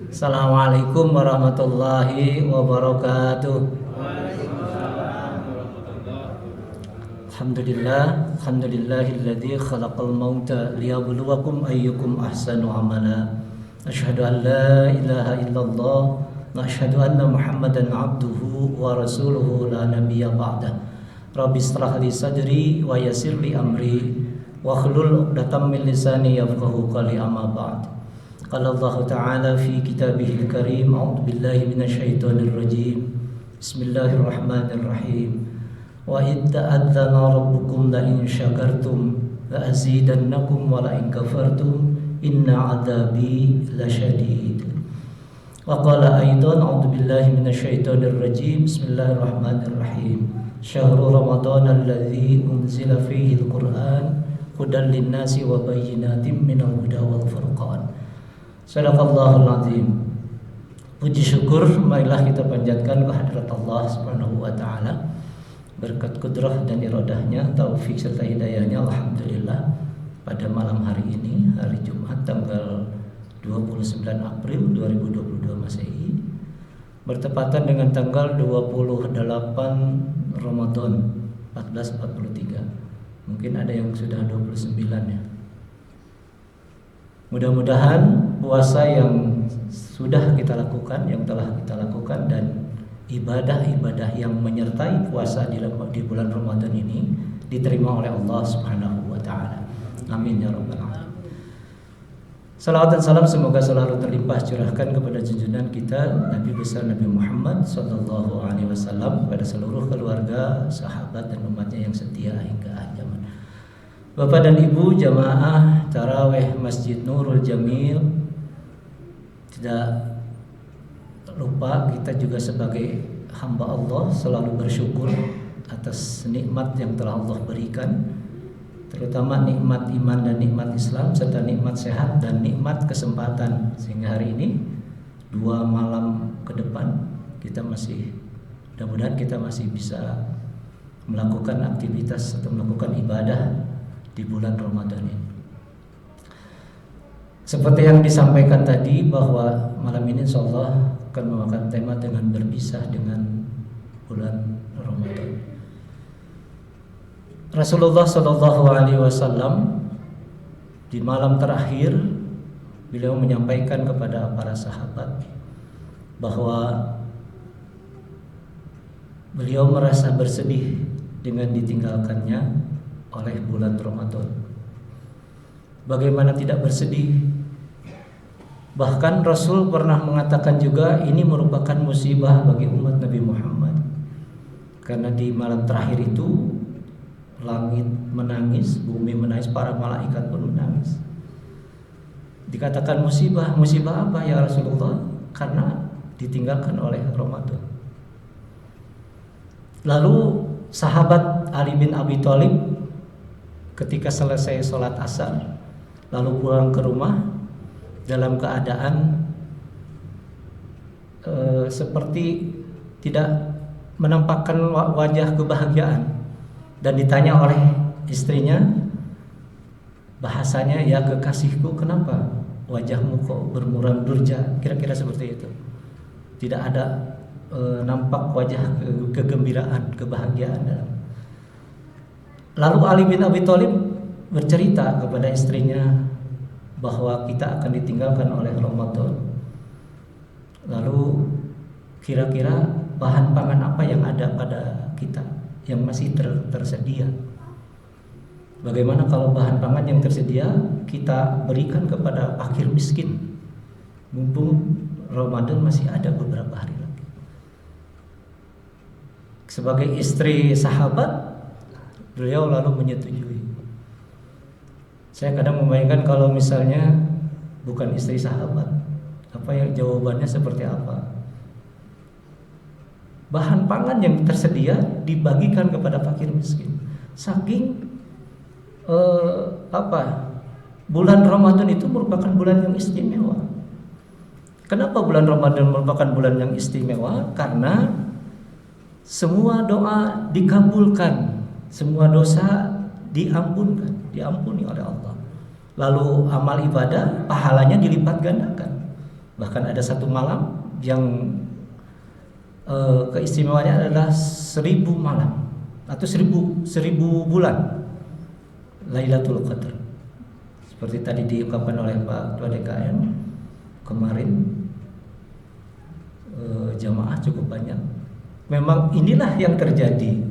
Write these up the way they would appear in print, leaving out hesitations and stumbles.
Assalamualaikum warahmatullahi wabarakatuh. Alhamdulillahilladzi khalaqal mauta liyabluwakum ayyukum ahsanu amala. Asyhadu an la ilaha illallah wa asyhadu anna Muhammadan abduhu wa rasuluhu la nabiyya ba'da. Rabbi ishrah li sadri wa yassir li amri wa hlul 'uqdatam min lisani yafqahu qawli, amma ba'd. Qala Allah Ta'ala fi kitabihil karim, a'udzu billahi minasyaitonir rajim. Bismillahirrahmanirrahim. Wa id ta'adzana rabbukum la in syakartum la azidannakum wa la in kafartum inna 'adzabi lasyadid. Wa qala aidan, a'udzu billahi minasyaitonir rajim. Bismillahirrahmanirrahim. Syahrul ramadhan alladzi unzila fihi al-Qur'an hudan lin-nasi wa bayyinatin minal huda wal furqan. Sadaqallahul azim. Puji syukur marilah kita panjatkan kehadirat Allah Subhanahu wa taala. Berkat kudrah dan iradahnya, taufik serta hidayahnya, alhamdulillah pada malam hari ini, hari Jumat tanggal 29 April 2022 Masehi, bertepatan dengan tanggal 28 Ramadan 1443. Mungkin ada yang sudah 29 ya. Mudah-mudahan puasa yang sudah kita lakukan, yang telah kita lakukan, dan ibadah-ibadah yang menyertai puasa di bulan Ramadan ini diterima oleh Allah Subhanahu wa taala. Amin ya rabbal alamin. Salawat dan salam semoga selalu terlimpah curahkan kepada junjungan kita Nabi besar Nabi Muhammad sallallahu alaihi wasallam, kepada seluruh keluarga, sahabat dan umatnya yang setia hingga akhir zaman. Bapak dan Ibu jamaah tarawih Masjid Nurul Jamil, tidak lupa kita juga sebagai hamba Allah selalu bersyukur atas nikmat yang telah Allah berikan, terutama nikmat iman dan nikmat Islam, serta nikmat sehat dan nikmat kesempatan, sehingga hari ini 2 malam ke depan kita masih, mudah-mudahan kita masih bisa melakukan aktivitas atau melakukan ibadah di bulan Ramadan ini. Seperti yang disampaikan tadi, bahwa malam ini insyaallah akan memakan tema dengan berpisah dengan bulan Ramadan. Rasulullah Shallallahu Alaihi Wasallam di malam terakhir beliau menyampaikan kepada para sahabat bahwa beliau merasa bersedih dengan ditinggalkannya oleh bulan Ramadan. Bagaimana tidak bersedih? Bahkan Rasul pernah mengatakan juga ini merupakan musibah bagi umat Nabi Muhammad, karena di malam terakhir itu langit menangis, bumi menangis, para malaikat pun menangis. Dikatakan musibah. Musibah apa ya Rasulullah? Karena ditinggalkan oleh Ramadan. Lalu sahabat Ali bin Abi Thalib ketika selesai sholat asar lalu pulang ke rumah dalam keadaan seperti tidak menampakkan wajah kebahagiaan, dan ditanya oleh istrinya, bahasanya, ya kekasihku, kenapa wajahmu kok bermuram durja, kira-kira seperti itu. Tidak ada nampak wajah kegembiraan, kebahagiaan dalam. Lalu Ali bin Abi Thalib bercerita kepada istrinya bahwa kita akan ditinggalkan oleh Ramadan. Lalu kira-kira bahan pangan apa yang ada pada kita yang masih tersedia? Bagaimana kalau bahan pangan yang tersedia kita berikan kepada fakir miskin, mumpung Ramadan masih ada beberapa hari lagi? Sebagai istri sahabat, beliau lalu menyetujui. Saya kadang membayangkan kalau misalnya bukan istri sahabat, apa yang jawabannya seperti apa? Bahan pangan yang tersedia dibagikan kepada fakir miskin. Saking bulan Ramadan itu merupakan bulan yang istimewa. Kenapa bulan Ramadan merupakan bulan yang istimewa? Karena semua doa dikabulkan, semua dosa diampuni oleh Allah. Lalu amal ibadah pahalanya dilipat gandakan. Bahkan ada satu malam yang keistimewaannya adalah 1000 malam atau 1000 bulan Lailatul Qadar. Seperti tadi diungkapkan oleh Pak Ketua DKM kemarin, jamaah cukup banyak. Memang inilah yang terjadi.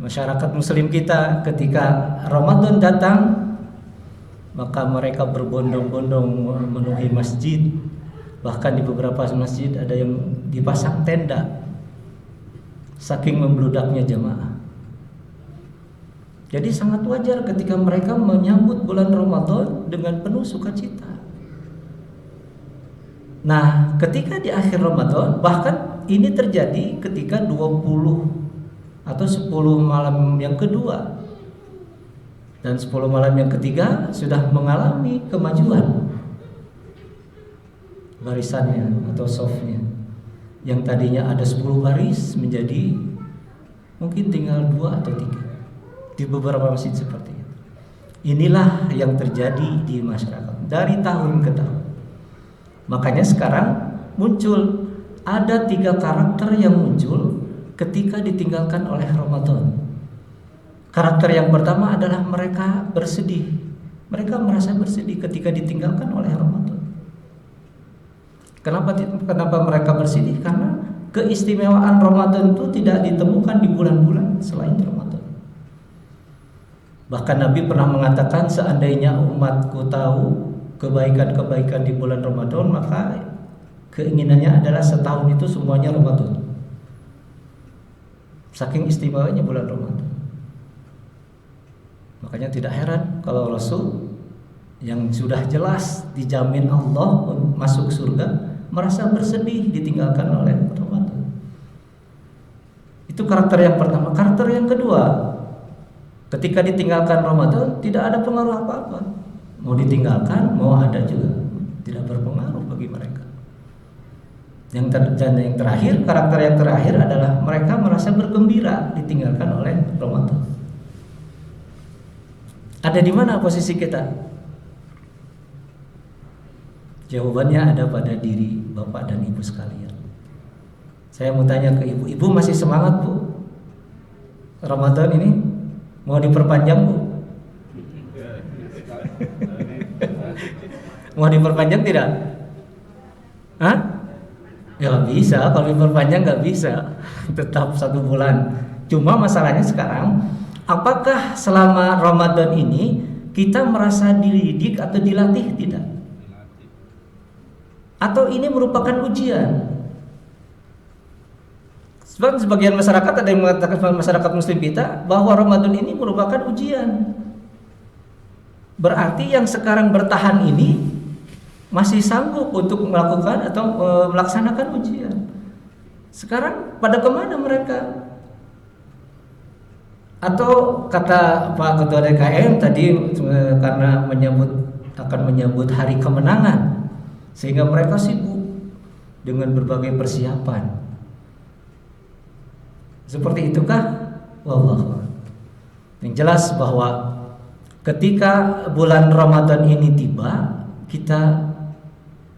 Masyarakat muslim kita ketika Ramadan datang, maka mereka berbondong-bondong memenuhi masjid. Bahkan di beberapa masjid ada yang dipasang tenda, saking membludaknya jamaah. Jadi sangat wajar ketika mereka menyambut bulan Ramadan dengan penuh sukacita. Nah, ketika di akhir Ramadan, bahkan ini terjadi ketika 20 atau 10 malam yang kedua dan 10 malam yang ketiga sudah mengalami kemajuan barisannya atau softnya. Yang tadinya ada 10 baris menjadi mungkin tinggal 2 atau 3 di beberapa masjid seperti itu. Inilah yang terjadi di masyarakat dari tahun ke tahun. Makanya sekarang muncul ada 3 karakter yang muncul ketika ditinggalkan oleh Ramadan. Karakter yang pertama adalah mereka bersedih. Mereka merasa bersedih ketika ditinggalkan oleh Ramadan. Kenapa mereka bersedih? Karena keistimewaan Ramadan itu tidak ditemukan di bulan-bulan selain Ramadan. Bahkan Nabi pernah mengatakan, seandainya umatku tahu kebaikan-kebaikan di bulan Ramadan, maka keinginannya adalah setahun itu semuanya Ramadan. Saking istimewanya bulan Ramadan. Makanya tidak heran kalau Rasul yang sudah jelas dijamin Allah masuk surga merasa bersedih ditinggalkan oleh Ramadan. Itu karakter yang pertama. Karakter yang kedua, ketika ditinggalkan Ramadan tidak ada pengaruh apa-apa. Mau ditinggalkan, mau ada juga tidak berpengaruh bagi mereka. Yang terakhir, karakter yang terakhir adalah mereka merasa bergembira ditinggalkan oleh Ramadan. Ada di mana posisi kita? Jawabannya ada pada diri Bapak dan Ibu sekalian. Saya mau tanya ke Ibu, Ibu masih semangat Bu? Ramadan ini mau diperpanjang Bu? Mau diperpanjang tidak? Hah? Ya gak bisa, kalau diperpanjang gak bisa. Tetap 1 bulan. Cuma masalahnya sekarang, apakah selama Ramadan ini kita merasa dididik atau dilatih tidak? Atau ini merupakan ujian? Sebab sebagian masyarakat ada yang mengatakan, masyarakat muslim kita, bahwa Ramadan ini merupakan ujian. Berarti yang sekarang bertahan ini masih sanggup untuk melakukan atau melaksanakan ujian. Sekarang pada kemana mereka? Atau kata Pak Ketua DKM tadi, karena akan menyambut hari kemenangan, sehingga mereka sibuk dengan berbagai persiapan. Seperti itukah? Wallahu. Yang jelas bahwa ketika bulan Ramadan ini tiba, kita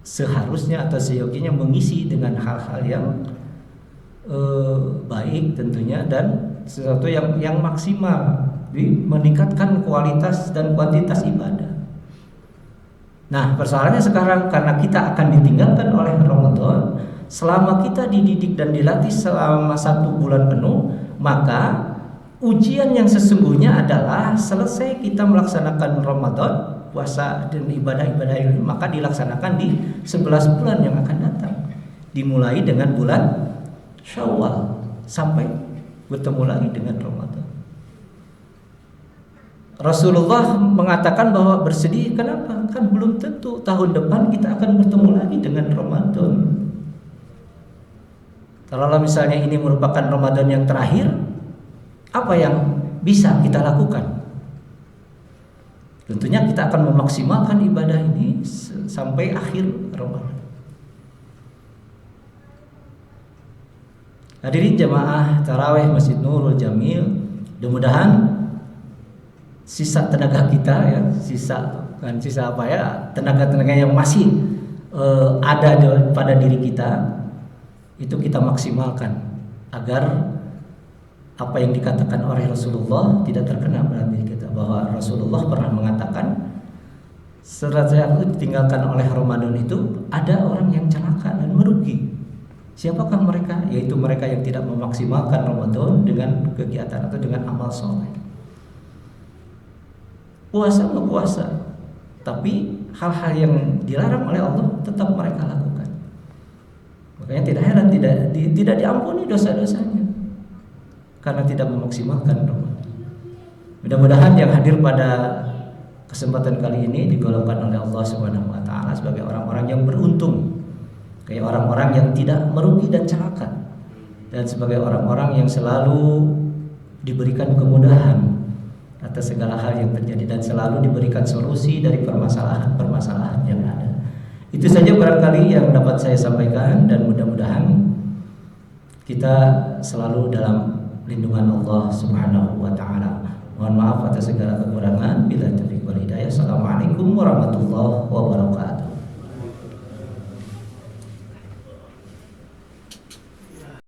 seharusnya atau seyogianya mengisi dengan hal-hal yang baik tentunya, dan sesuatu yang maksimal, meningkatkan kualitas dan kuantitas ibadah. Nah, persoalannya sekarang karena kita akan ditinggalkan oleh Ramadan, selama kita dididik dan dilatih selama 1 bulan penuh, maka ujian yang sesungguhnya adalah selesai kita melaksanakan Ramadan, puasa dan ibadah-ibadah ini, maka dilaksanakan di 11 bulan yang akan datang. Dimulai dengan bulan Syawal sampai bertemu lagi dengan Ramadan. Rasulullah mengatakan bahwa bersedih, kenapa? Kan belum tentu tahun depan kita akan bertemu lagi dengan Ramadan. Kalau misalnya ini merupakan Ramadan yang terakhir, apa yang bisa kita lakukan? Tentunya kita akan memaksimalkan ibadah ini sampai akhir Ramadan. Hadirin jamaah tarawih Masjid Nurul Jamil, mudah-mudahan sisa tenaga kita ya, sisa apa ya, tenaga-tenaga yang masih ada pada diri kita, itu kita maksimalkan agar apa yang dikatakan oleh Rasulullah tidak terkena dalam diri kita. Bahwa Rasulullah pernah mengatakan, setelah aku ditinggalkan oleh Ramadan itu ada orang yang celaka dan merugi. Siapakah mereka? Yaitu mereka yang tidak memaksimalkan Ramadan dengan kegiatan atau dengan amal soleh. Puasa nggak puasa, tapi hal-hal yang dilarang oleh Allah tetap mereka lakukan. Makanya tidak heran tidak diampuni dosa-dosanya karena tidak memaksimalkan Ramadan. Mudah-mudahan yang hadir pada kesempatan kali ini digolongkan oleh Allah Subhanahu wa taala sebagai orang-orang yang beruntung, kayak orang-orang yang tidak merugi dan celaka, dan sebagai orang-orang yang selalu diberikan kemudahan atas segala hal yang terjadi dan selalu diberikan solusi dari permasalahan-permasalahan yang ada. Itu saja barangkali yang dapat saya sampaikan, dan mudah-mudahan kita selalu dalam lindungan Allah Subhanahu wa taala. Mohon maaf atas segala kekurangan. Bila taufiq wal hidayah. Assalamualaikum warahmatullahi wabarakatuh.